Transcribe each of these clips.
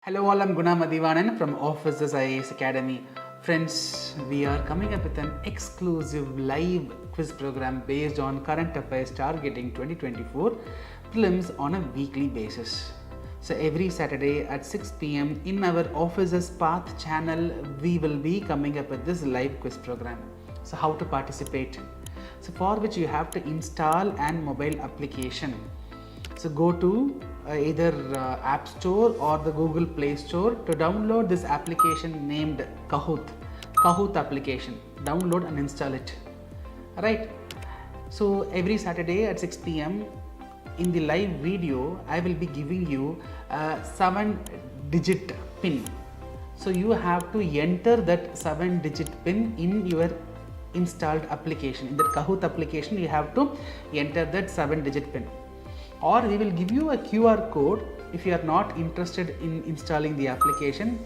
Hello all, I'm Guna Madhivanan from Officers IAS Academy. Friends, we are coming up with an exclusive live quiz program based on current affairs targeting 2024 prelims on a weekly basis. So every Saturday at 6 p.m. in our Officers Path channel, we will be coming up with this live quiz program. So how to participate? So for which you have to install an mobile application. So go to either App Store or the Google Play Store to download this application named Kahoot application. Download and install it. Right. So every Saturday at 6 p.m. in the live video, I will be giving you a 7-digit PIN. So you have to enter that 7-digit PIN in your installed application. In that Kahoot application, you have to enter that 7-digit PIN. Or we will give you a QR code. If you are not interested in installing the application,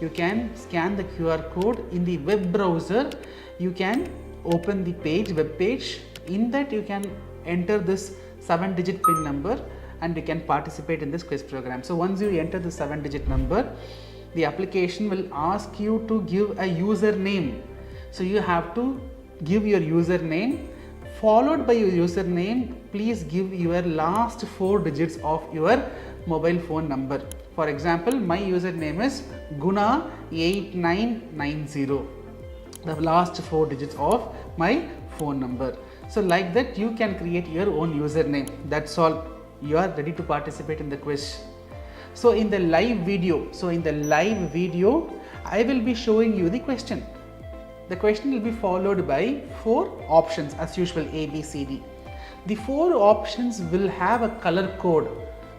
you can scan the QR code in the web browser. You can open the web page. In that you can enter this 7-digit PIN number and you can participate in this quiz program. So once you enter the 7-digit number, the application will ask you to give a username. So you have to give your username. Followed by your username, please give your last 4 digits of your mobile phone number. For example, my username is Guna8990, the last 4 digits of my phone number. So like that you can create your own username. That's all. You are ready to participate in the quiz. So in the live video, I will be showing you the question. The question will be followed by 4 options as usual, A, B, C, D. The 4 options will have a color code,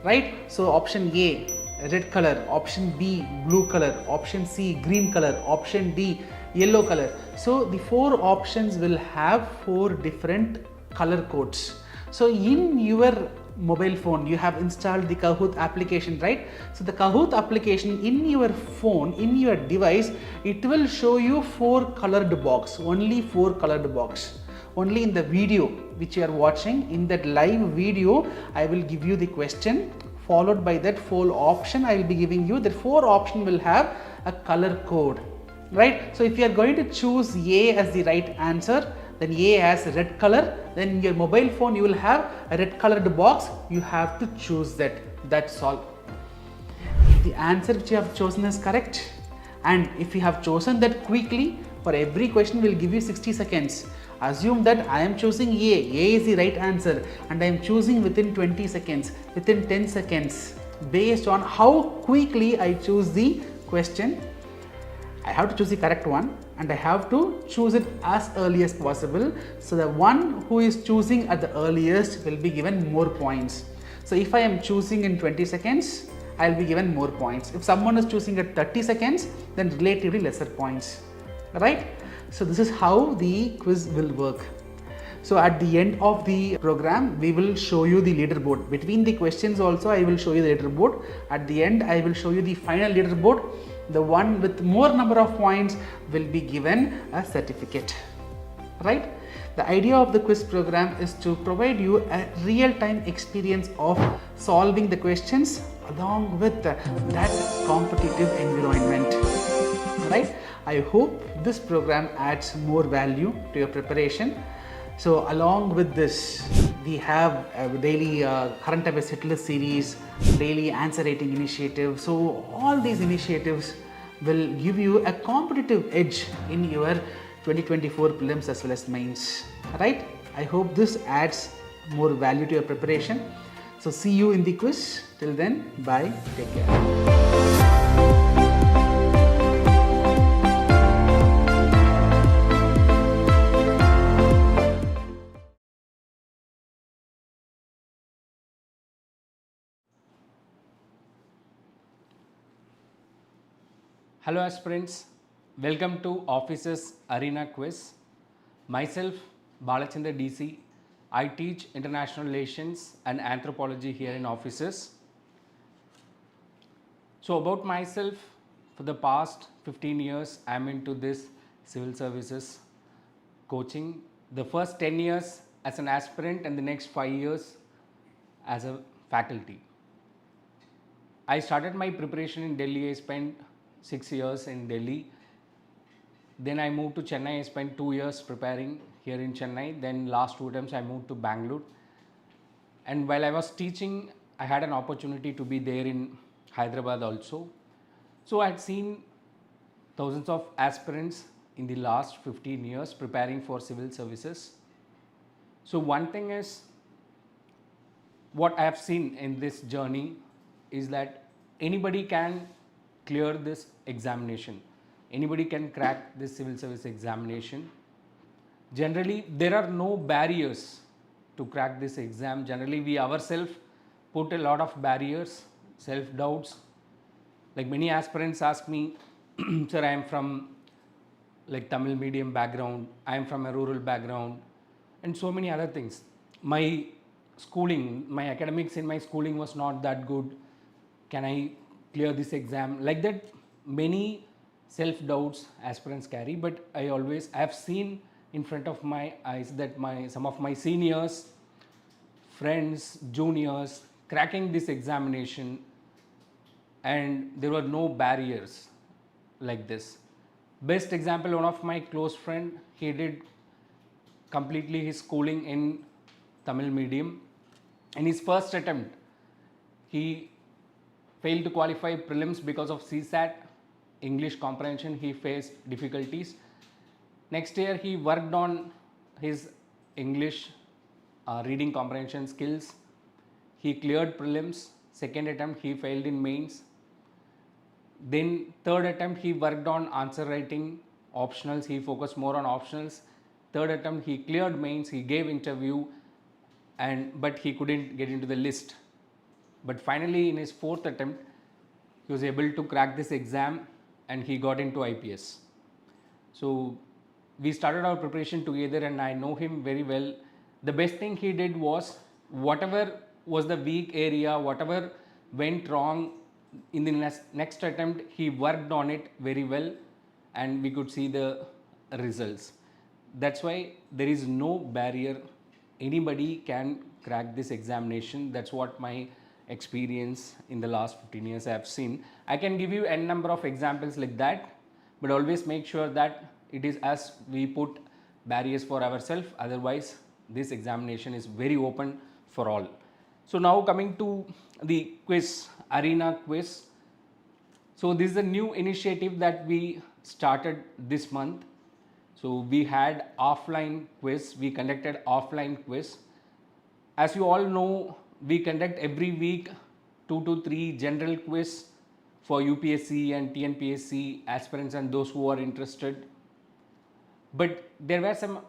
right? So option A, red color, option B, blue color, option C, green color, option D, yellow color. So the 4 options will have 4 different color codes. So in your mobile phone, you have installed the Kahoot application, right? So the Kahoot application in your phone, in your device, it will show you 4 colored box, only 4 colored box. Only in the video which you are watching, in that live video, I will give you the question, followed by that 4 option I will be giving you. That 4 option will have a color code, right? So if you are going to choose A as the right answer, then A has red color, then in your mobile phone you will have a red colored box. You have to choose that. That's all. If the answer which you have chosen is correct, and if you have chosen that quickly, for every question we will give you 60 seconds. Assume that I am choosing A is the right answer, and I am choosing within 20 seconds, within 10 seconds. Based on how quickly I choose the question, I have to choose the correct one and I have to choose it as early as possible. So the one who is choosing at the earliest will be given more points. So if I am choosing in 20 seconds, I will be given more points. If someone is choosing at 30 seconds, then relatively lesser points, right? So this is how the quiz will work. So at the end of the program, we will show you the leaderboard. Between the questions also, I will show you the leaderboard. At the end, I will show you the final leaderboard. The one with more number of points will be given a certificate, right? The idea of the quiz program is to provide you a real-time experience of solving the questions along with that competitive environment, right? I hope this program adds more value to your preparation. So along with this, we have a daily current affairs hit list series, daily answer rating initiative. So all these initiatives will give you a competitive edge in your 2024 prelims as well as mains, right? I hope this adds more value to your preparation. So see you in the quiz. Till then, bye, take care. Hello aspirants, welcome to Officers Arena Quiz. Myself Balachander DC, I teach International Relations and Anthropology here in Officers. So about myself, for the past 15 years I am into this civil services coaching. The first 10 years as an aspirant and the next 5 years as a faculty. I started my preparation in Delhi. I spent 6 years in Delhi. Then I moved to Chennai. I spent 2 years preparing here in Chennai. Then last 2 attempts I moved to Bangalore. And while I was teaching, I had an opportunity to be there in Hyderabad also. So I had seen thousands of aspirants in the last 15 years preparing for civil services. So one thing is, what I have seen in this journey is that anybody can clear this examination. Anybody can crack this civil service examination. Generally, there are no barriers to crack this exam. Generally, we ourselves put a lot of barriers, self-doubts. Like many aspirants ask me, sir, I am from like Tamil medium background, I am from a rural background, and so many other things. My schooling, my academics in my schooling was not that good. Can I clear this exam? Like that, many self-doubts aspirants carry, but I have seen in front of my eyes that some of my seniors, friends, juniors cracking this examination, and there were no barriers like this. Best example, one of my close friend, he did completely his schooling in Tamil medium. In his first attempt, he failed to qualify prelims because of CSAT, English comprehension, he faced difficulties. Next year, he worked on his English reading comprehension skills. He cleared prelims. Second attempt, he failed in mains. Then third attempt, he worked on answer writing, optionals. He focused more on optionals. Third attempt, he cleared mains. He gave interview, but he couldn't get into the list. But finally, in his fourth attempt, he was able to crack this exam and he got into IPS. So we started our preparation together and I know him very well. The best thing he did was, whatever was the weak area, whatever went wrong, in the next attempt, he worked on it very well and we could see the results. That's why there is no barrier. Anybody can crack this examination. That's what my experience in the last 15 years I have seen. I can give you n number of examples like that, but always make sure that it is as we put barriers for ourselves. Otherwise, this examination is very open for all. So now coming to the quiz, arena quiz. So this is a new initiative that we started this month. So we had offline quiz, we conducted offline quiz. As you all know, we conduct every week 2 to 3 general quiz for UPSC and TNPSC aspirants and those who are interested. But there were some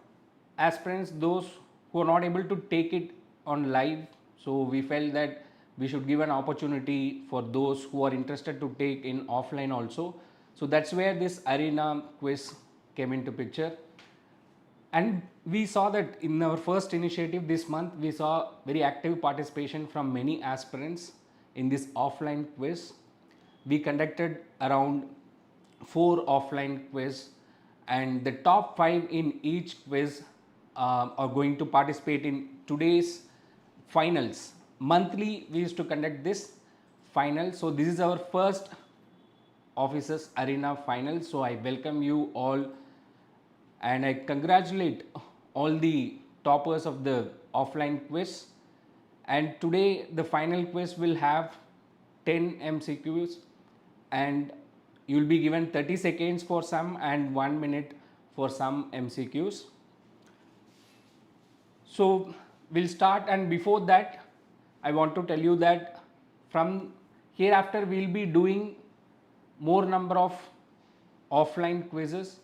aspirants, those who are not able to take it on live. So we felt that we should give an opportunity for those who are interested to take in offline also. So that's where this arena quiz came into picture. And we saw that in our first initiative this month, we saw very active participation from many aspirants in this offline quiz. We conducted around 4 offline quiz, and the top 5 in each quiz are going to participate in today's finals. Monthly, we used to conduct this final. So this is our first officers arena final. So I welcome you all and I congratulate all the toppers of the offline quiz. And today the final quiz will have 10 MCQs and you will be given 30 seconds for some and 1 minute for some MCQs. So we'll start, and before that I want to tell you that from hereafter we'll be doing more number of offline quizzes.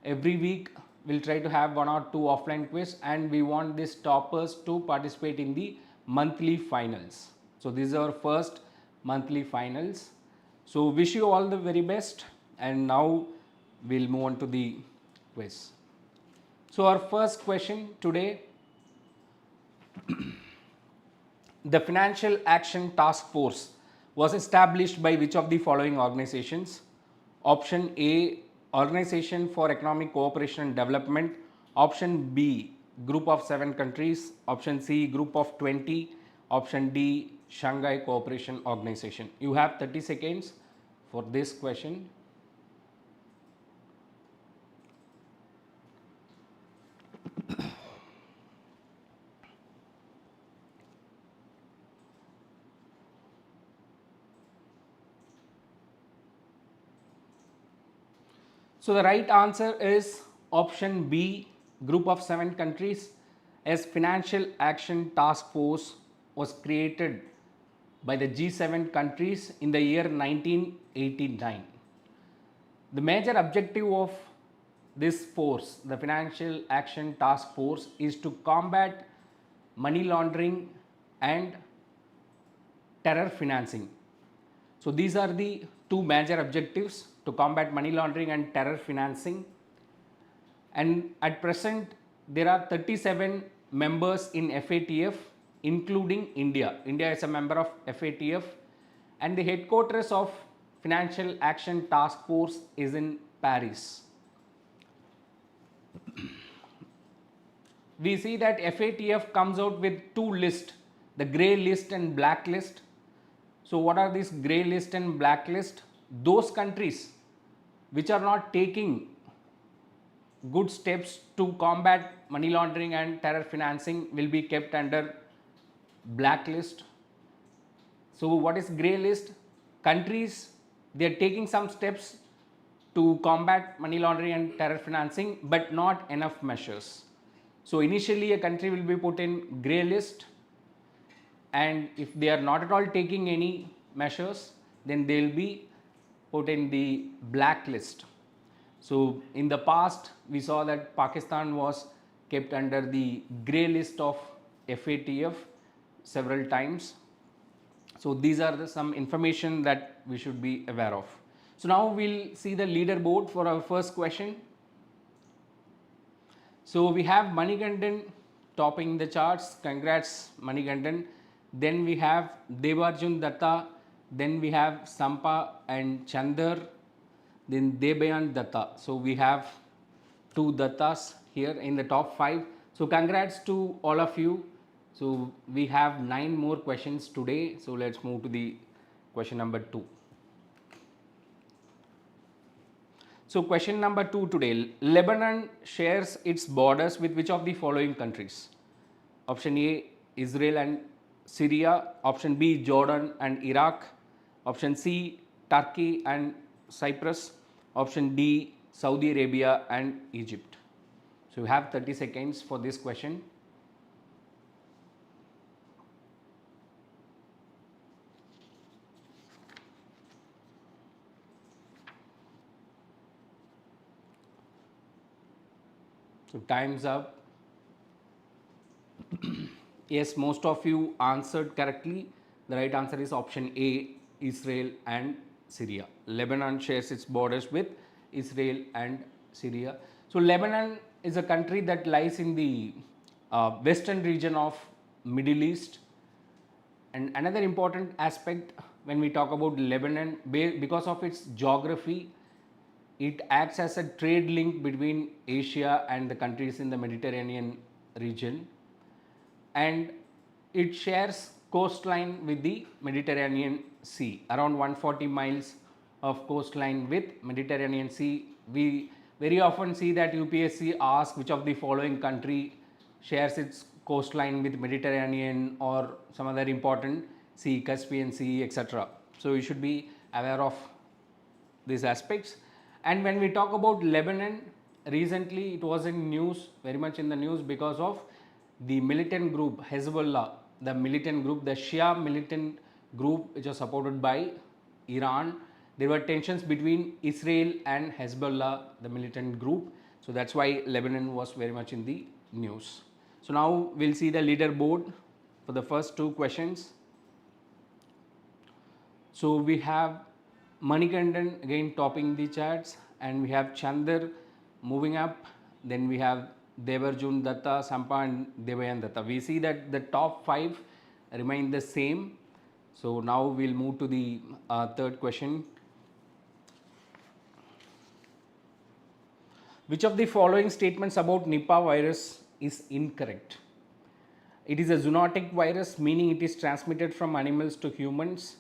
Every week we'll try to have 1 or 2 offline quiz, and we want these toppers to participate in the monthly finals. So this is our first monthly finals. So wish you all the very best, and now we'll move on to the quiz. So our first question today, the Financial Action Task Force was established by which of the following organizations? Option A, Organization for Economic Cooperation and Development. Option B, Group of 7 countries. Option C, Group of 20. Option D, Shanghai Cooperation Organization? You have 30 seconds for this question. So the right answer is option B, group of 7 countries. As Financial Action Task Force was created by the G7 countries in the year 1989. The major objective of this force, the Financial Action Task Force, is to combat money laundering and terror financing. So these are the two major objectives, to combat money laundering and terror financing. And at present there are 37 members in FATF, including India. India is a member of FATF, and the headquarters of Financial Action Task Force is in Paris. We see that FATF comes out with two lists, the grey list and black list. So what are these grey list and black list? Those countries which are not taking good steps to combat money laundering and terror financing will be kept under blacklist. So what is grey list? Countries, they are taking some steps to combat money laundering and terror financing, but not enough measures. So initially a country will be put in grey list, and if they are not at all taking any measures, then they will be put in the blacklist. So in the past we saw that Pakistan was kept under the grey list of FATF several times. So these are some information that we should be aware of. So now we'll see the leaderboard for our first question. So we have Manikandan topping the charts. Congrats, Manikandan. Then we have Devarjun Datta. Then we have Sampa and Chandar. Then Debayan Datta. So we have two Dattas here in the top 5. So congrats to all of you. So we have 9 more questions today. So let's move to the question number 2. So question number 2 today. Lebanon shares its borders with which of the following countries? Option A, Israel and Syria. Option B, Jordan and Iraq. Option C, Turkey and Cyprus. Option D, Saudi Arabia and Egypt. So you have 30 seconds for this question. So time's up. Yes, most of you answered correctly. The right answer is option A, Israel and Syria. Lebanon shares its borders with Israel and Syria. So Lebanon is a country that lies in the western region of Middle East. And another important aspect when we talk about Lebanon, because of its geography, it acts as a trade link between Asia and the countries in the Mediterranean region, and it shares coastline with the Mediterranean Sea, around 140 miles of coastline with Mediterranean Sea. We very often see that UPSC asks which of the following country shares its coastline with Mediterranean or some other important sea, Caspian Sea, etc. So you should be aware of these aspects. And when we talk about Lebanon, recently it was in news, very much in the news, because of the militant group Hezbollah, the militant group, the Shia militant group which was supported by Iran. There were tensions between Israel and Hezbollah, the militant group. So that's why Lebanon was very much in the news. So now we'll see the leaderboard for the first 2 questions. So we have Manikandan again topping the charts, and we have Chandar moving up. Then we have Devarjun Datta, Sampa and Devayan Datta. We see that the top 5 remain the same. So now we'll move to the third question. Which of the following statements about Nipa virus is incorrect? it is a zoonotic virus, meaning it is transmitted from animals to humans.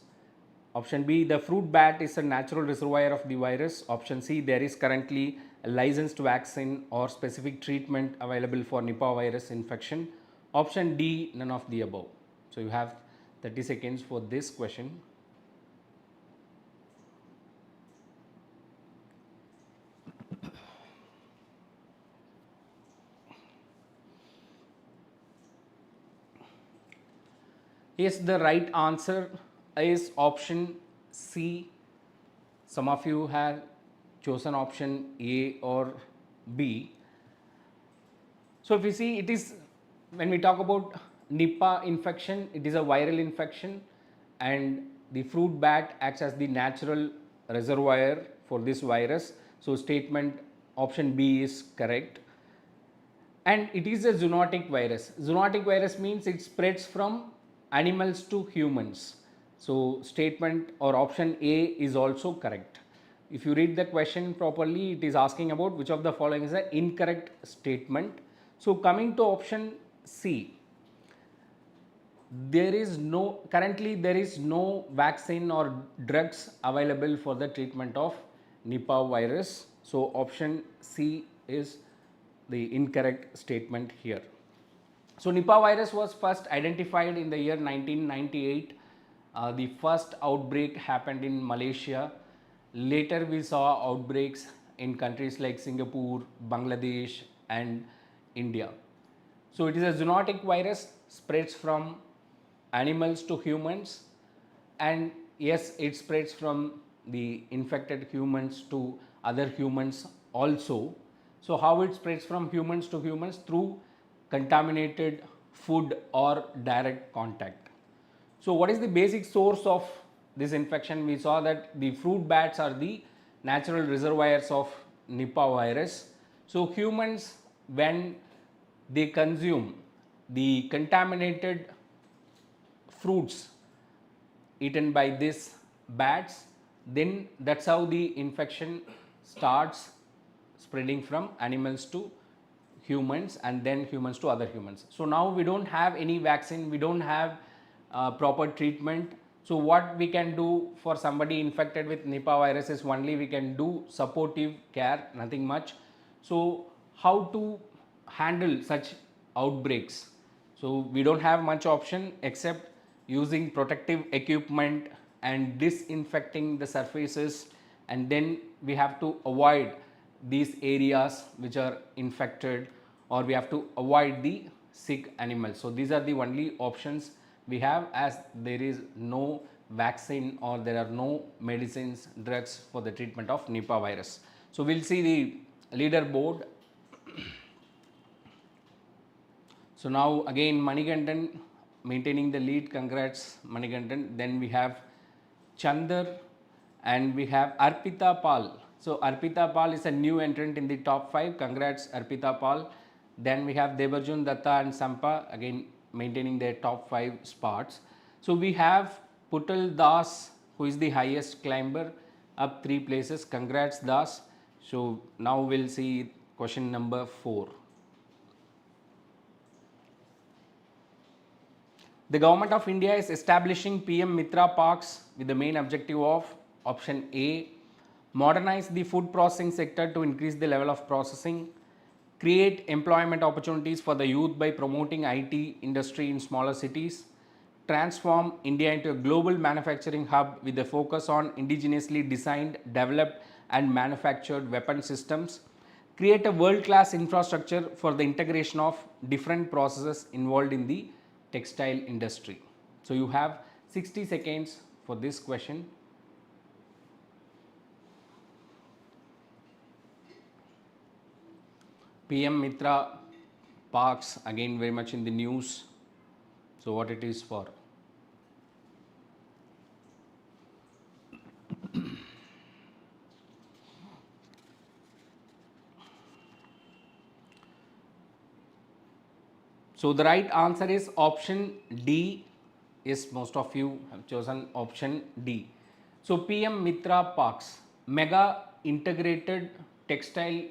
Option B, the fruit bat is a natural reservoir of the virus. Option C, there is currently a licensed vaccine or specific treatment available for Nipa virus infection. Option D, none of the above. So you have 30 seconds for this question. Yes, the right answer is option C. Some of you have chosen option A or B. So if you see, it is, when we talk about Nipah infection, it is a viral infection, and the fruit bat acts as the natural reservoir for this virus. So statement option B is correct. And it is a zoonotic virus. Zoonotic virus means it spreads from animals to humans. So statement or option A is also correct. If you read the question properly, it is asking about which of the following is an incorrect statement. So coming to option C, currently there is no vaccine or drugs available for the treatment of Nipah virus. So option C is the incorrect statement here. So Nipah virus was first identified in the year 1998. The first outbreak happened in Malaysia. Later we saw outbreaks in countries like Singapore, Bangladesh and India. So it is a zoonotic virus, spreads from animals to humans, and yes, it spreads from the infected humans to other humans also. So how it spreads from humans to humans? Through contaminated food or direct contact. So what is the basic source of this infection? We saw that the fruit bats are the natural reservoirs of Nipah virus. So humans, when they consume the contaminated fruits eaten by these bats, then that's how the infection starts spreading from animals to humans and then humans to other humans. So now we don't have any vaccine, we don't have proper treatment. So what we can do for somebody infected with Nipah virus is only we can do supportive care, nothing much. So how to handle such outbreaks? So we don't have much option except using protective equipment and disinfecting the surfaces, and then we have to avoid these areas which are infected, or we have to avoid the sick animals. So these are the only options we have, as there is no vaccine or there are no medicines, drugs for the treatment of Nipah virus. So we'll see the leaderboard. So now again Manikandan maintaining the lead, congrats Manikandan. Then we have Chandar and we have Arpita Pal. So Arpita Pal is a new entrant in the top 5, congrats Arpita Pal. Then we have Devarjun Datta and Sampa again maintaining their top 5 spots. So we have Putal Das, who is the highest climber, up 3 places, congrats Das. So now we'll see question number 4. The Government of India is establishing PM Mitra Parks with the main objective of option A, modernize the food processing sector to increase the level of processing, create employment opportunities for the youth by promoting IT industry in smaller cities, transform India into a global manufacturing hub with a focus on indigenously designed, developed and manufactured weapon systems, create a world-class infrastructure for the integration of different processes involved in the textile industry. So you have 60 seconds for this question. PM Mitra Parks again very much in the news. So what it is for? So the right answer is option D. Yes, most of you have chosen option D. So PM Mitra Parks, mega integrated textile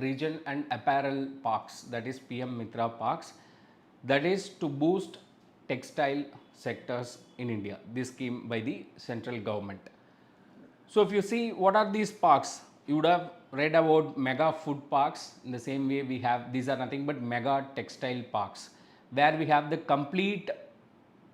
region and apparel parks, that is PM Mitra Parks. that is to boost textile sectors in India, this scheme by the central government. So if you see what are these parks, you would have read about mega food parks. In the same way, we have, these are nothing but mega textile parks, where we have the complete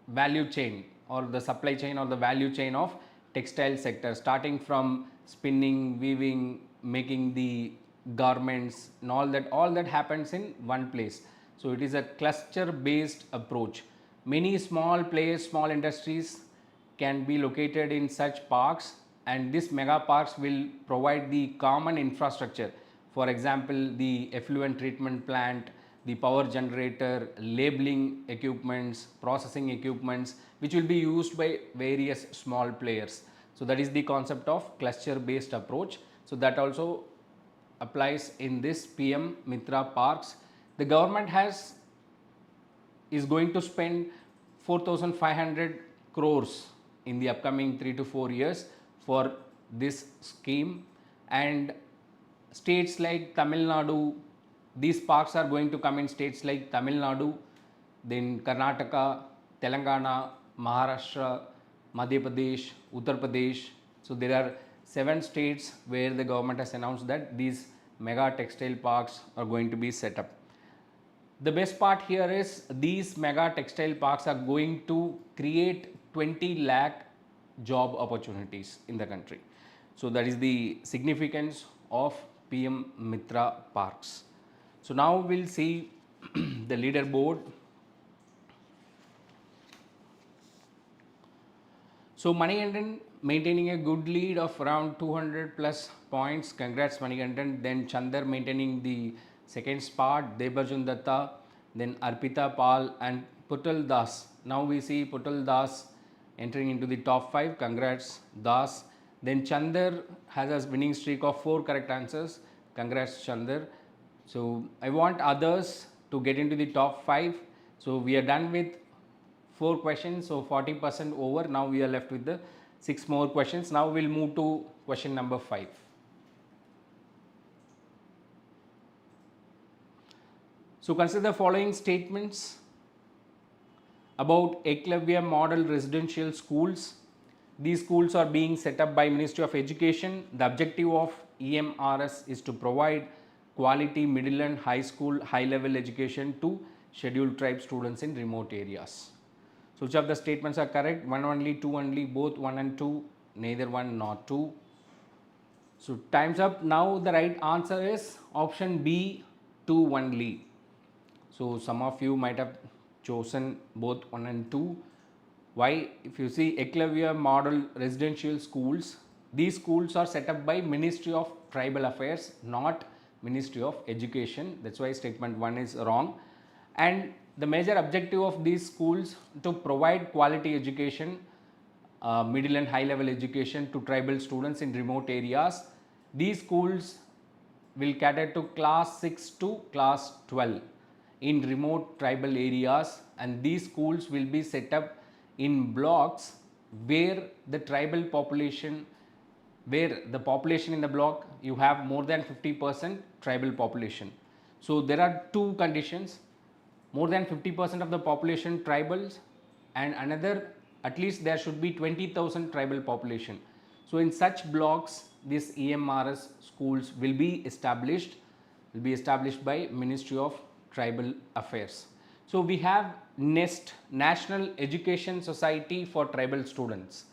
value chain or the supply chain or the value chain of textile sector, starting from spinning, weaving, making the garments and all that happens in one place. So it is a cluster based approach. Many small players, small industries can be located in such parks, and these mega parks will provide the common infrastructure. For example, the effluent treatment plant, the power generator, labeling equipments, processing equipments, which will be used by various small players. So that is the concept of cluster based approach. So that also applies in this PM Mitra Parks. The government is going to spend 4,500 crores in the upcoming 3 to 4 years for this scheme, and states like Tamil Nadu, these parks are going to come in states like Tamil Nadu, then Karnataka, Telangana, Maharashtra, Madhya Pradesh, Uttar Pradesh. So there are 7 states where the government has announced that these mega textile parks are going to be set up. The best part here is these mega textile parks are going to create 20 lakh job opportunities in the country. So that is the significance of PM Mitra Parks. So now we'll see the leaderboard. So Manikandan maintaining a good lead of around 200 plus points. Congrats Manikandan. Then Chandar maintaining the second spot. Debarjun Datta, then Arpita Pal and Putal Das. Now we see Putal Das entering into the top 5. Congrats Das. Then Chandar has a winning streak of 4 correct answers. Congrats Chandar. So I want others to get into the top 5. So we are done with 4 questions, so 40% over. Now we are left with the 6 more questions. Now we'll move to question number 5. So consider the following statements about Eklavya model residential schools. These schools are being set up by Ministry of Education. The objective of EMRS is to provide quality middle and high school high level education to scheduled tribe students in remote areas. So which of the statements are correct? 1 only, 2 only, both 1 and 2, neither 1 nor 2. So time's up. Now the right answer is option B, 2 only. So some of you might have chosen both 1 and 2. Why? If you see Eklavya model residential schools, these schools are set up by Ministry of Tribal Affairs, not Ministry of Education. That's why statement 1 is wrong. And the major objective of these schools to provide quality education, middle and high level education to tribal students in remote areas. These schools will cater to class 6 to class 12 in remote tribal areas, and these schools will be set up in blocks where the tribal population, where the population in the block you have more than 50% tribal population. So there are 2 conditions: more than 50% of the population tribals, and another at least there should be 20,000 tribal population. So in such blocks these EMRS schools will be established by Ministry of Tribal Affairs. So we have NEST, National Education Society for Tribal Students,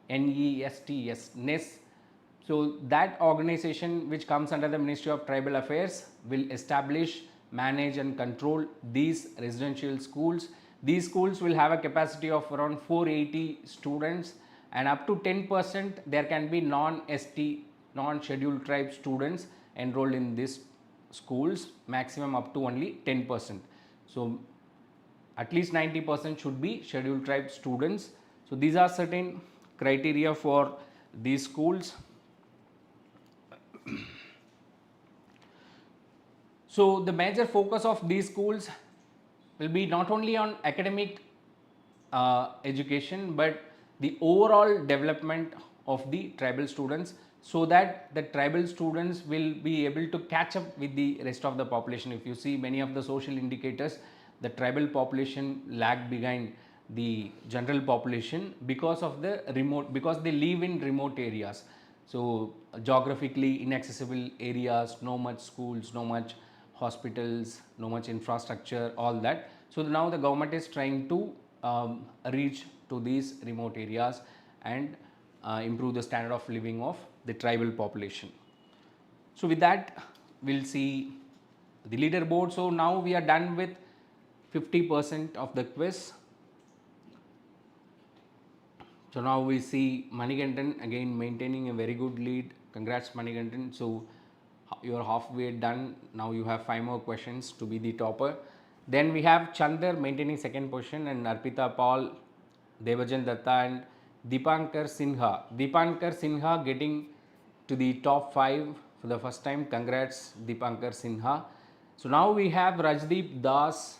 NEST. So that organization which comes under the Ministry of Tribal Affairs will establish, manage and control these residential schools. These schools will have a capacity of around 480 students, and up to 10% there can be non-ST, non-scheduled tribe students enrolled in these schools, maximum up to only 10%. So at least 90% should be scheduled tribe students. So these are certain criteria for these schools. So the major focus of these schools will be not only on academic education, but the overall development of the tribal students, so that the tribal students will be able to catch up with the rest of the population. If you see many of the social indicators, the tribal population lag behind the general population because of the remote, because they live in remote areas. So geographically inaccessible areas, no much schools, no much hospitals, no much infrastructure, all that. So now the government is trying to reach to these remote areas and improve the standard of living of the tribal population. So with that, we'll see the leaderboard. So now we are done with 50% of the quiz. So now we see Manikandan again maintaining a very good lead. Congrats Manikandan. So you are halfway done. Now you have 5 more questions to be the topper. Then we have Chandar maintaining second position, and Arpita Paul, Devajan Datta and Deepankar Sinha. Deepankar Sinha getting to the top 5 for the first time. Congrats Deepankar Sinha. So now we have Rajdeep Das,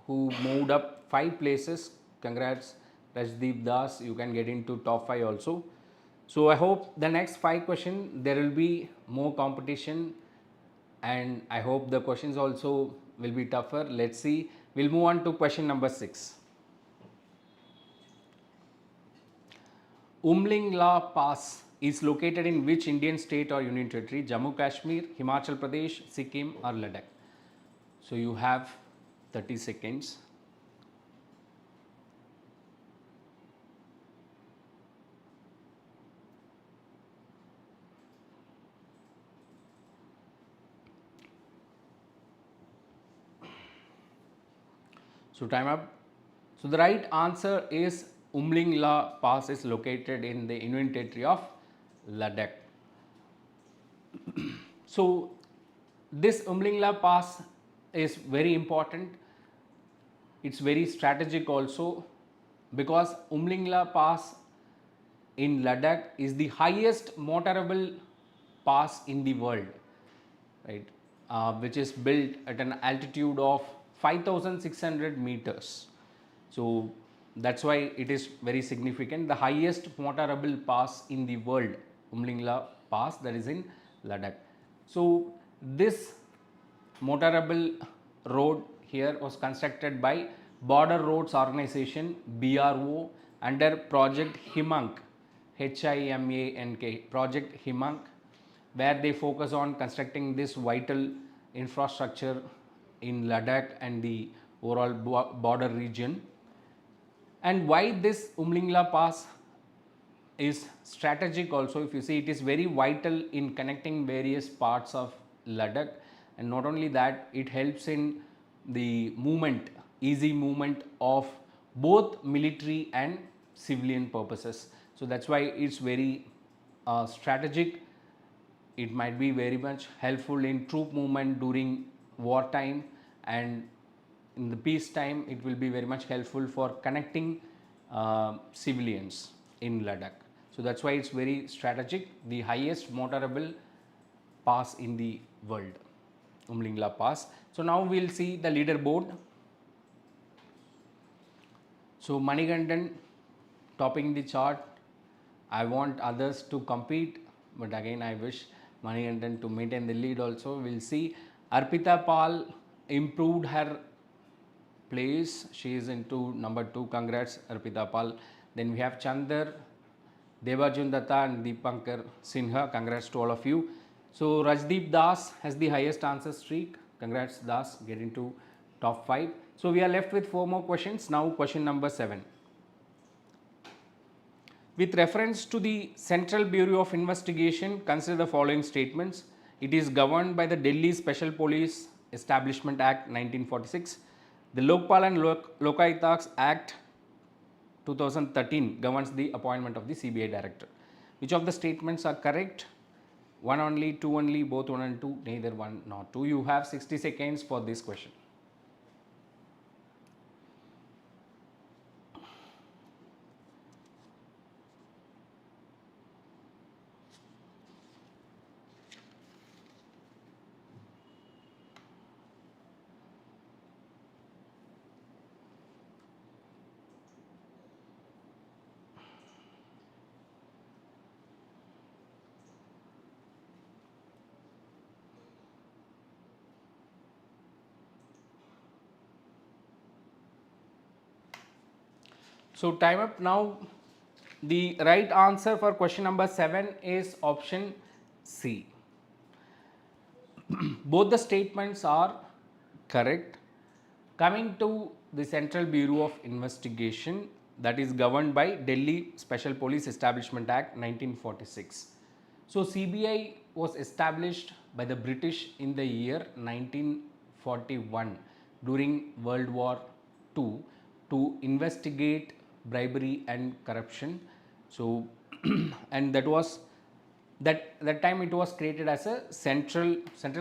who moved up 5 places. Congrats Rajdeep Das, you can get into top 5 also. So I hope the next 5 questions there will be more competition, and I hope the questions also will be tougher. Let's see. We'll move on to question number 6. Umling La Pass is located in which Indian state or union territory? Jammu Kashmir, Himachal Pradesh, Sikkim or Ladakh? So you have 30 seconds. So time up. So the right answer is Umling La Pass is located in the Union Territory of Ladakh. So this Umling La Pass is very important. It's very strategic also, because Umling La Pass in Ladakh is the highest motorable pass in the world, right? Which is built at an altitude of 5,600 meters. So that's why it is very significant. The highest motorable pass in the world, Umling La Pass, that is in Ladakh. So this motorable road here was constructed by Border Roads Organization, BRO, under Project Himank, HIMANK, Project Himank, where they focus on constructing this vital infrastructure in Ladakh and the overall border region. And why this Umling La Pass is strategic also, if you see, it is very vital in connecting various parts of Ladakh, and not only that, it helps in the movement, easy movement of both military and civilian purposes. So that's why it's very strategic. It might be very much helpful in troop movement during wartime, and in the peace time it will be very much helpful for connecting civilians in Ladakh. So that's why it's very strategic. The highest motorable pass in the world, Umling La Pass. So now we'll see the leaderboard. So Manikandan topping the chart. I want others to compete, but again I wish Manikandan to maintain the lead also. We'll see. Arpita Pal improved her place. She is into number 2. Congrats Arpita Pal. Then we have Chandar, Devajun Datta and Deepankar Sinha. Congrats to all of you. So Rajdeep Das has the highest answer streak. Congrats Das, get into top 5. So we are left with 4 more questions. Now question number 7. With reference to the Central Bureau of Investigation, consider the following statements. It is governed by the Delhi Special Police Establishment Act 1946. The Lokpal and Lokayuks Act 2013 governs the appointment of the CBI director. Which of the statements are correct? 1 only, 2 only, both 1 and 2, neither 1 nor 2. You have 60 seconds for this question. So time up now. The right answer for question number 7 is option C. Both the statements are correct. Coming to the Central Bureau of Investigation, that is governed by Delhi Special Police Establishment Act 1946. So CBI was established by the British in the year 1941 during World War II to investigate bribery and corruption. So and that time it was created as a central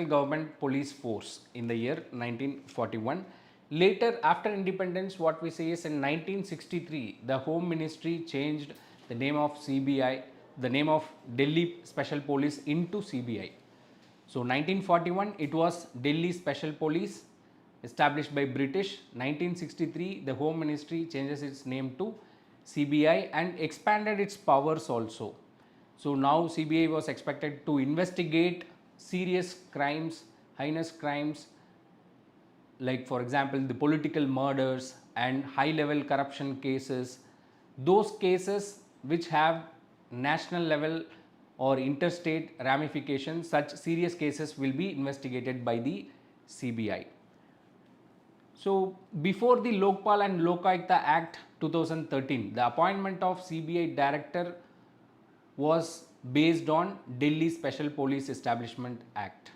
government police force in the year 1941. Later, after independence, what we say is in 1963 the Home Ministry changed the name of CBI, the name of Delhi Special Police into CBI. So 1941 it was Delhi Special Police established by British. 1963 the Home Ministry changes its name to CBI and expanded its powers also. So now CBI was expected to investigate serious crimes, heinous crimes, like for example the political murders and high level corruption cases. Those cases which have national level or interstate ramifications, such serious cases will be investigated by the CBI. So before the Lokpal and Lokayukta Act 2013, the appointment of CBI director was based on Delhi Special Police Establishment Act.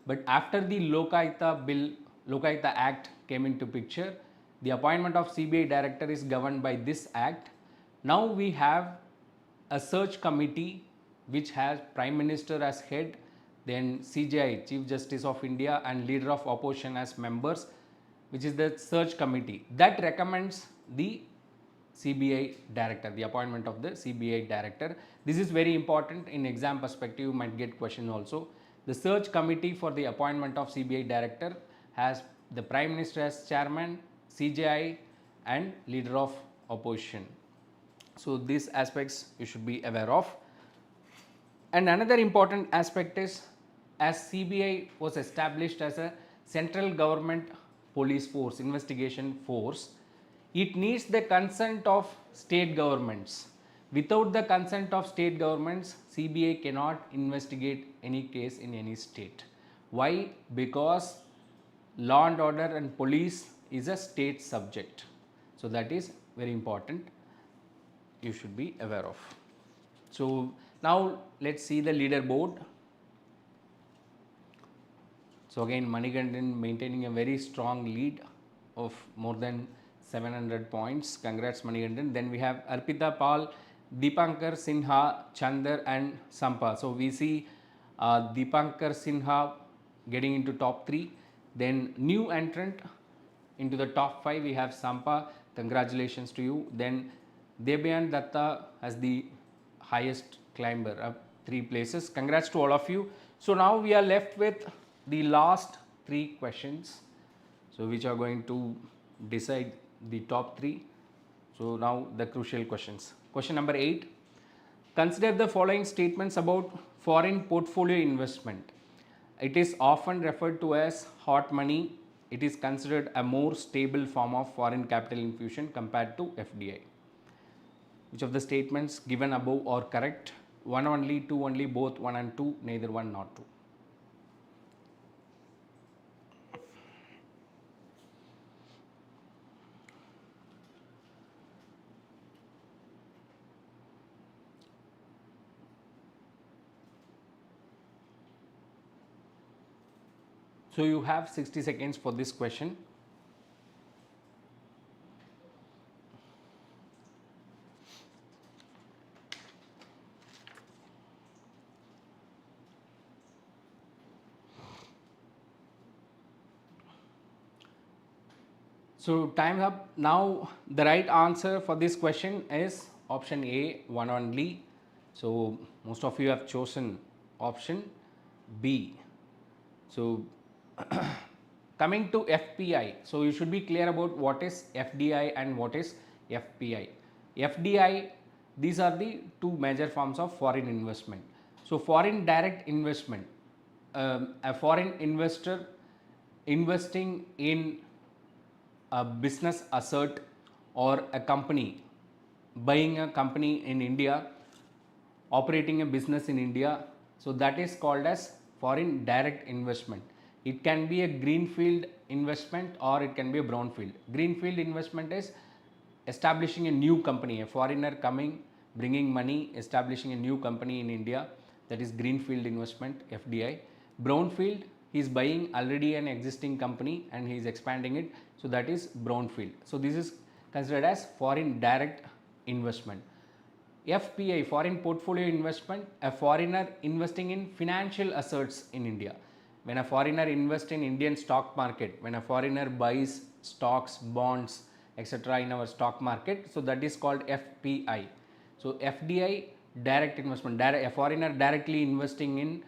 But after the Lokayukta Act came into picture, the appointment of CBI director is governed by this act. Now we have a search committee which has Prime Minister as head, then CJI, Chief Justice of India, and Leader of Opposition as members, which is the search committee that recommends the CBI director, the appointment of the CBI director. This is very important in exam perspective, you might get question also. The search committee for the appointment of CBI director has the Prime Minister as chairman, CJI and Leader of Opposition. So these aspects you should be aware of. And another important aspect is, as CBI was established as a central government police force, investigation force, it needs the consent of state governments. Without the consent of state governments, CBI cannot investigate any case in any state. Why? Because law and order and police is a state subject. So that is very important, you should be aware of. So now let's see the leaderboard. So again, Manikandan maintaining a very strong lead of more than 700 points. Congrats Manikandan. Then we have Arpita Pal, Deepankar Sinha, Chandar and Sampa. So we see Deepankar Sinha getting into top 3. Then new entrant into the top 5 we have Sampa. Congratulations to you. Then Debyan Datta as the highest climber up 3 places. Congrats to all of you. So now we are left with the last 3 questions, so which are going to decide the top 3. So now the crucial questions. Question number 8. Consider the following statements about foreign portfolio investment. It is often referred to as hot money. It is considered a more stable form of foreign capital infusion compared to FDI. Which of the statements given above are correct? 1 only, 2 only, both 1 and 2, neither 1 nor 2. So you have 60 seconds for this question. So time up. Now the right answer for this question is option A, 1 only. So most of you have chosen option B. So coming to FPI, so you should be clear about what is FDI and what is FPI. FDI, these are the 2 major forms of foreign investment. So foreign direct investment, a foreign investor investing in a business asset or a company buying a company in India, operating a business in India. So that is called as foreign direct investment. It can be a greenfield investment or it can be a brownfield. Greenfield investment is establishing a new company, a foreigner coming, bringing money, establishing a new company in India. That is greenfield investment, FDI. Brownfield, he is buying already an existing company and he is expanding it. So that is brownfield. So this is considered as foreign direct investment. FPI, foreign portfolio investment, a foreigner investing in financial assets in India. When a foreigner invests in Indian stock market, when a foreigner buys stocks, bonds, etc. in our stock market, so that is called FPI. So FDI, direct investment, a foreigner directly investing in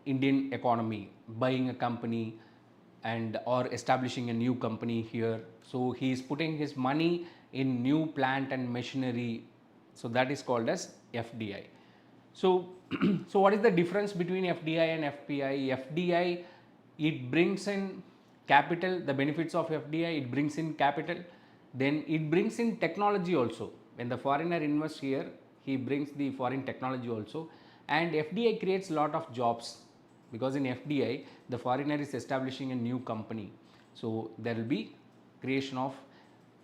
Indian economy, buying a company and or establishing a new company here. So he is putting his money in new plant and machinery. So that is called as FDI. So, so what is the difference between FDI and FPI? FDI, it brings in capital, the benefits of FDI, it brings in capital, then it brings in technology also. When the foreigner invests here, he brings the foreign technology also, and FDI creates a lot of jobs, because in FDI, the foreigner is establishing a new company. So there will be creation of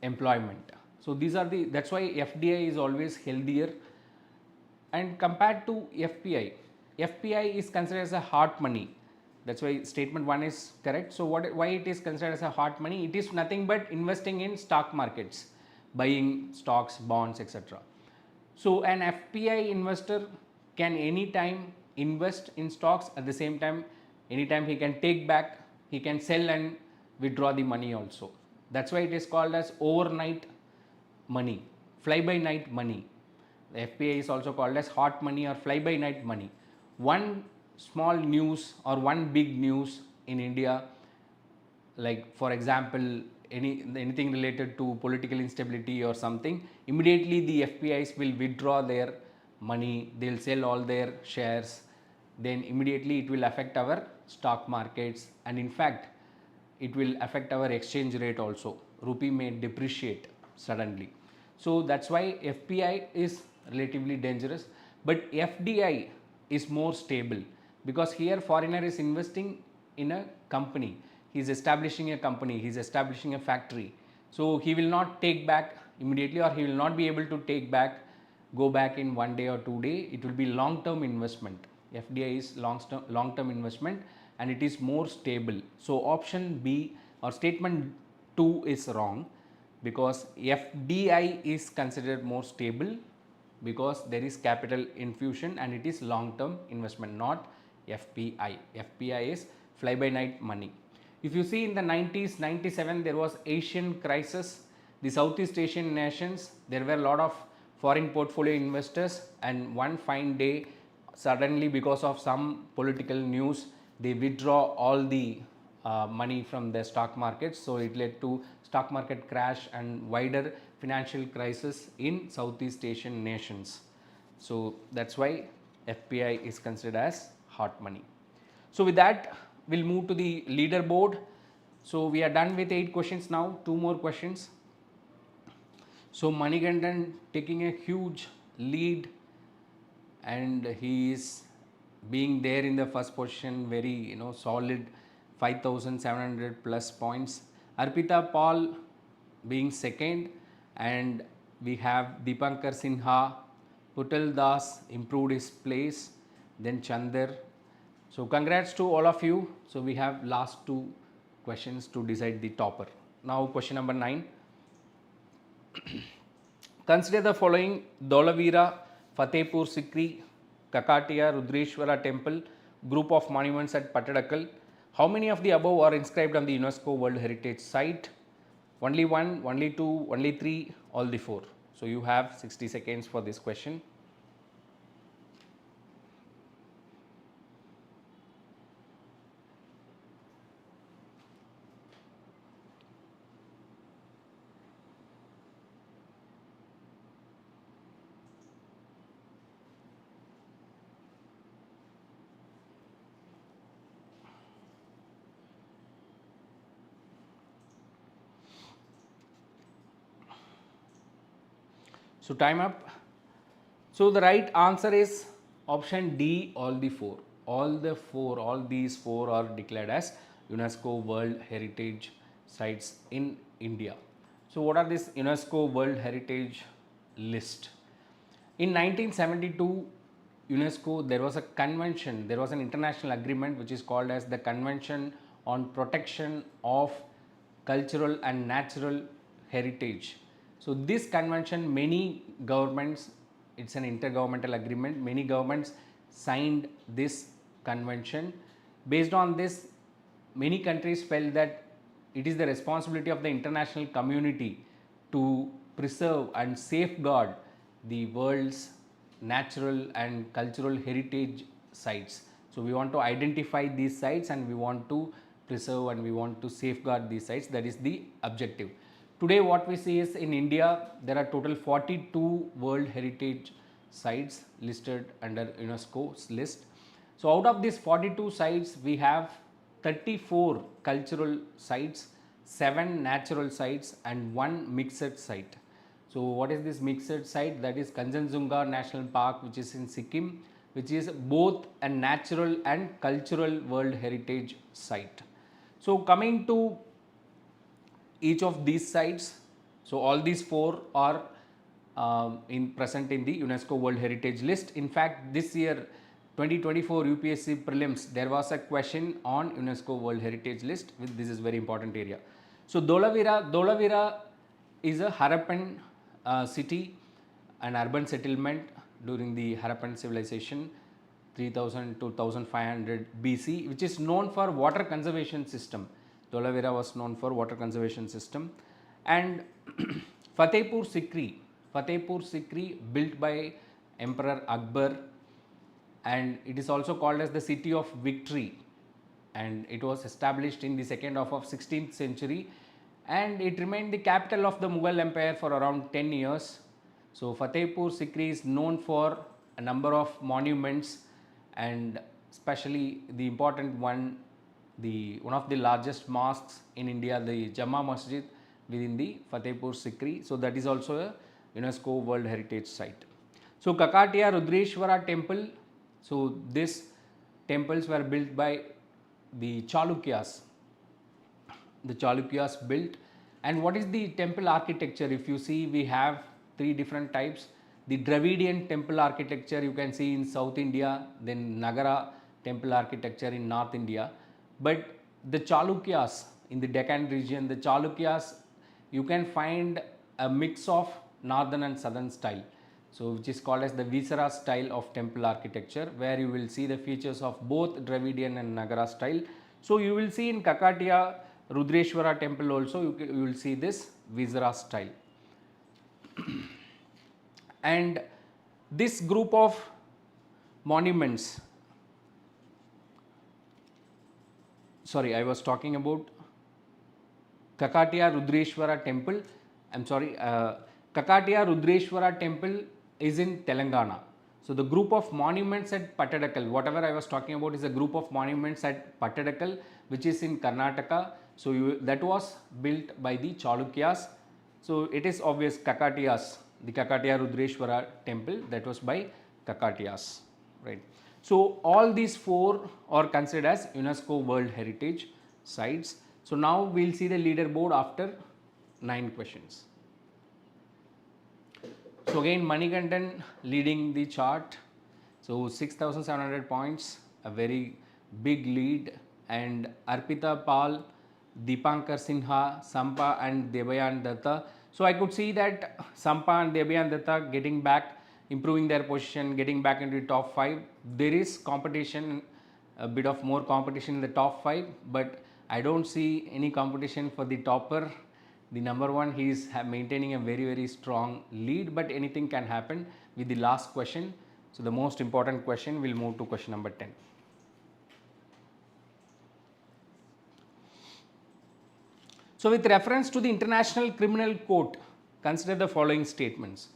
employment. So these are the, that's why FDI is always healthier. And compared to FPI, FPI is considered as a hard money. That's why statement 1 is correct. So why it is considered as a hard money? It is nothing but investing in stock markets, buying stocks, bonds, etc. So an FPI investor can anytime invest in stocks, at the same time anytime he can take back, he can sell and withdraw the money also. That's why it is called as overnight money, fly by night money. The FPI is also called as hot money or fly by night money. One small news or one big news in India, like for example anything related to political instability or something, immediately the FPIs will withdraw their money, they'll sell all their shares, then immediately it will affect our stock markets, and in fact it will affect our exchange rate also. Rupee may depreciate suddenly. So that's why FPI is relatively dangerous, but FDI is more stable, because here foreigner is investing in a company, he is establishing a company, he is establishing a factory. So he will not take back immediately, or he will not be able to take back, go back in 1 day or 2 days. It will be long term investment. FDI is long term investment and it is more stable. So option B or statement 2 is wrong, because FDI is considered more stable, because there is capital infusion and it is long term investment, not FPI. FPI is fly by night money. If you see in the 90s, 97, there was Asian crisis. The Southeast Asian nations, there were a lot of foreign portfolio investors, and one fine day, suddenly because of some political news, they withdraw all the money from the stock market. So it led to stock market crash and wider financial crisis in Southeast Asian nations. So that's why FPI is considered as hot money. So with that, we'll move to the leaderboard. So we are done with 8 questions now, 2 more questions. So Manigandan taking a huge lead, and he is being there in the first position, very solid, 5,700 plus points. Arpita Paul being second, and we have Deepankar Sinha, Putal Das improved his place, then Chandar. So congrats to all of you. So we have last 2 questions to decide the topper. Now question number 9. Consider the following Dholavira, Fatehpur Sikri, Kakatiya, Rudreshwara temple, group of monuments at Pattadakal. How many of the above are inscribed on the UNESCO World Heritage Site? Only 1, only 2, only 3, all the 4. So you have 60 seconds for this question. So time up. So the right answer is option D, all the four. All these four are declared as UNESCO World Heritage Sites in India. So what are this UNESCO World Heritage list? In 1972, UNESCO, there was a convention, there was an international agreement which is called as the Convention on Protection of Cultural and Natural Heritage. So this convention, many governments, it's an intergovernmental agreement, many governments signed this convention. Based on this, many countries felt that it is the responsibility of the international community to preserve and safeguard the world's natural and cultural heritage sites. So we want to identify these sites and we want to preserve and we want to safeguard these sites. That is the objective. Today what we see is in India there are total 42 World Heritage sites listed under UNESCO's list. So out of these 42 sites we have 34 cultural sites, 7 natural sites and 1 mixed site. So what is this mixed site? That is Kanchenjunga National Park, which is in Sikkim, which is both a natural and cultural World Heritage site. So coming to each of these sites, so all these 4 are present in the UNESCO World Heritage list. In fact, this year 2024 UPSC prelims, there was a question on UNESCO World Heritage list. This is very important area. So Dholavira is a Harappan city, an urban settlement during the Harappan civilization 3000 to 1500 BC, which is known for water conservation system. Dholavira was known for water conservation system. And Fatehpur Sikri built by Emperor Akbar, and it is also called as the city of victory, and it was established in the second half of 16th century and it remained the capital of the Mughal Empire for around 10 years. So Fatehpur Sikri is known for a number of monuments, and especially the important one, one of the largest mosques in India, the Jama Masjid within the Fatehpur Sikri. So that is also a UNESCO World Heritage site. So Kakatiya Rudreshwara temple, so these temples were built by the Chalukyas. The Chalukyas built. And what is the temple architecture? If you see, we have 3 different types. The Dravidian temple architecture you can see in South India, then Nagara temple architecture in North India. But the Chalukyas in the Deccan region, the Chalukyas, you can find a mix of northern and southern style. So which is called as the Visara style of temple architecture, where you will see the features of both Dravidian and Nagara style. So you will see in Kakatiya Rudreshwara temple also you will see this Visara style. And this group of monuments, sorry, I was talking about Kakatiya Rudreshwara temple. I'm sorry, Kakatiya Rudreshwara temple is in Telangana. So the group of monuments at Pattadakal, whatever I was talking about is a group of monuments at Pattadakal, which is in Karnataka. So that was built by the Chalukyas. So it is obvious Kakatiyas, the Kakatiya Rudreshwara temple, that was by Kakatiyas, right? So all these 4 are considered as UNESCO World Heritage sites. So now we'll see the leaderboard after 9 questions. So again Manikandan leading the chart. So 6,700 points, a very big lead, and Arpita Pal, Deepankar Sinha, Sampa and Debayan Datta. So I could see that Sampa and Debayan Datta getting back, improving their position, getting back into the top 5. There is competition, a bit of more competition in the top 5, but I don't see any competition for the topper. The number 1, he is maintaining a very strong lead, but anything can happen with the last question. So the most important question, we'll move to question number 10. So with reference to the International Criminal Court, consider the following statements.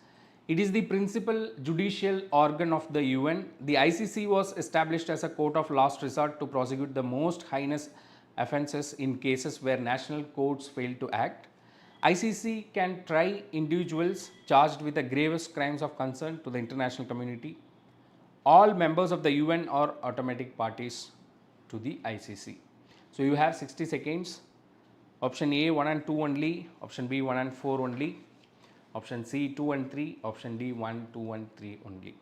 It is the principal judicial organ of the UN. The ICC was established as a court of last resort to prosecute the most heinous offences in cases where national courts fail to act. ICC can try individuals charged with the gravest crimes of concern to the international community. All members of the UN are automatic parties to the ICC. So you have 60 seconds. Option A 1 and 2 only, option B 1 and 4 only, option C 2 and 3, option D 1, 2 and 3 only.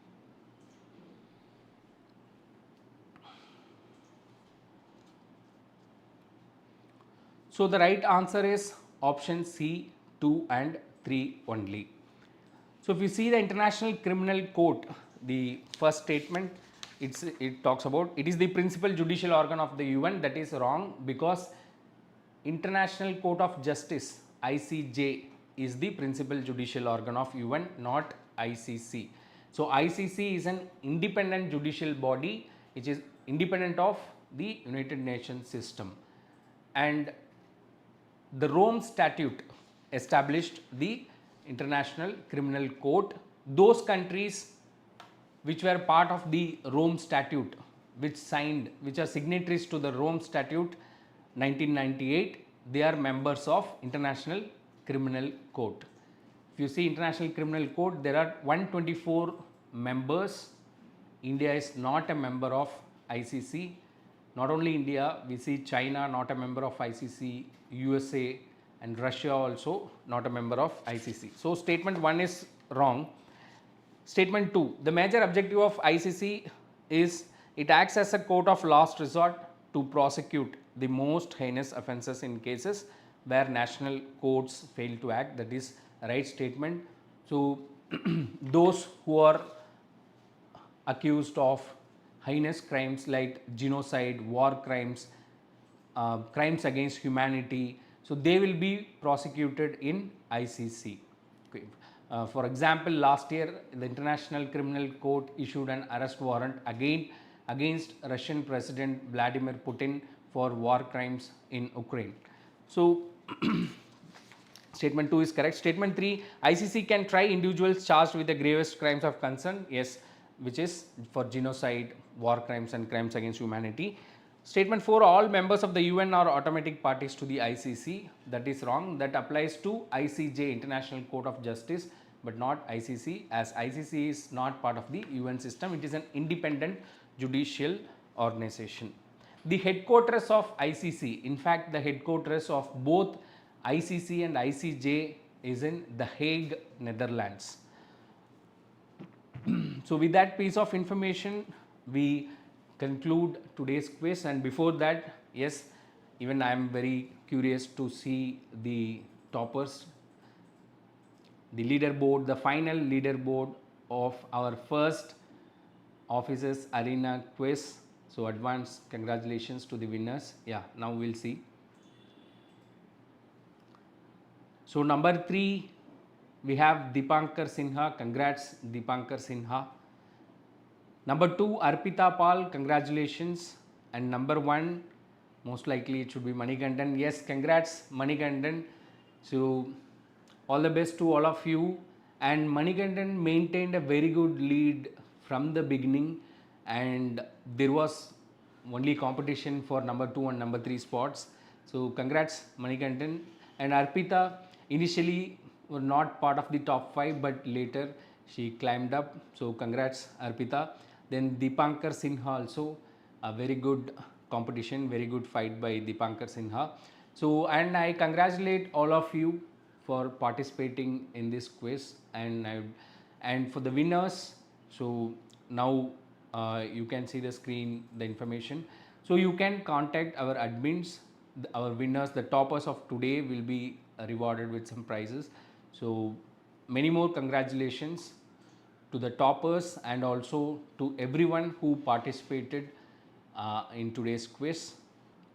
So the right answer is option C 2 and 3 only. So if you see the International Criminal Court, the first statement, it talks about it is the principal judicial organ of the UN. That is wrong, because International Court of Justice ICJ is the principal judicial organ of UN, not ICC. So ICC is an independent judicial body which is independent of the United Nations system, and the Rome Statute established the International Criminal Court. Those countries which were part of the Rome Statute, which are signatories to the Rome Statute 1998, they are members of International Criminal Court. If you see International Criminal Court, there are 124 members. India is not a member of ICC. Not only India, we see China not a member of ICC, USA and Russia also not a member of ICC. So statement 1 is wrong. Statement 2, the major objective of ICC is it acts as a court of last resort to prosecute the most heinous offences in cases where national courts fail to act. That is a right statement. So those who are accused of heinous crimes like genocide, war crimes, crimes against humanity, so they will be prosecuted in ICC. Okay. For example, last year the International Criminal Court issued an arrest warrant against Russian President Vladimir Putin for war crimes in Ukraine. So statement 2 is correct. Statement 3, ICC can try individuals charged with the gravest crimes of concern, yes, which is for genocide, war crimes and crimes against humanity. Statement 4, all members of the UN are automatic parties to the ICC. That is wrong. That applies to ICJ, International Court of Justice, but not ICC, as ICC is not part of the UN system. It is an independent judicial organization. The headquarters of ICC, in fact the headquarters of both ICC and ICJ is in The Hague, Netherlands. So with that piece of information, we conclude today's quiz, and before that, yes, even I am very curious to see the toppers, the leaderboard, the final leaderboard of our first Officers Arena quiz. So advance congratulations to the winners. Yeah, now we'll see. So number 3, we have Dipankar Sinha. Congrats Dipankar Sinha. Number 2, Arpita Pal, congratulations. And number 1, most likely it should be Manikandan. Yes, congrats Manikandan. So all the best to all of you. And Manikandan maintained a very good lead from the beginning, and there was only competition for number 2 and number 3 spots. So congrats Manikandan. And Arpita initially were not part of the top 5, but later she climbed up. So congrats Arpita. Then Dipankar Sinha also, a very good competition, very good fight by Dipankar Sinha. So, and I congratulate all of you for participating in this quiz, and for the winners. So now you can see the screen, the information. So you can contact our admins. Our winners, the toppers of today, will be rewarded with some prizes. So many more congratulations to the toppers and also to everyone who participated in today's quiz.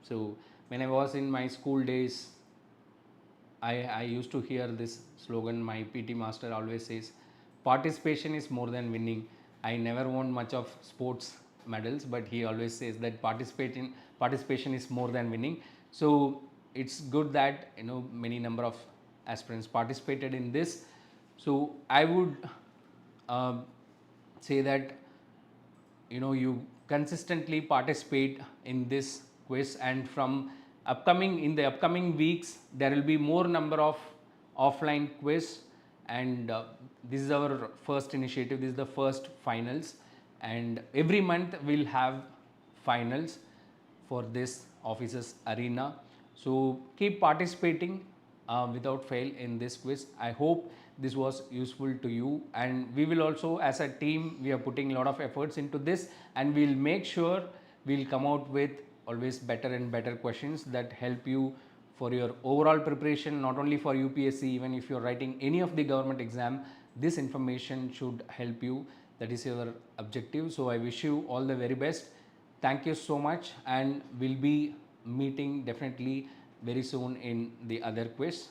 So when I was in my school days, I used to hear this slogan. My PT master always says, participation is more than winning. I never won much of sports medals, but he always says that participation is more than winning. So it's good that many number of aspirants participated in this. So I would say that you consistently participate in this quiz, and in the upcoming weeks there will be more number of offline quiz, and this is our first initiative. This is the first finals, and every month we'll have finals for this officers arena. So keep participating without fail in this quiz. I hope this was useful to you, and we will also, as a team, we are putting a lot of efforts into this, and we'll make sure we'll come out with always better and better questions that help you for your overall preparation, not only for UPSC. Even if you're writing any of the government exam, this information should help you. That is your objective. So I wish you all the very best. Thank you so much, and we'll be meeting definitely very soon in the other quiz.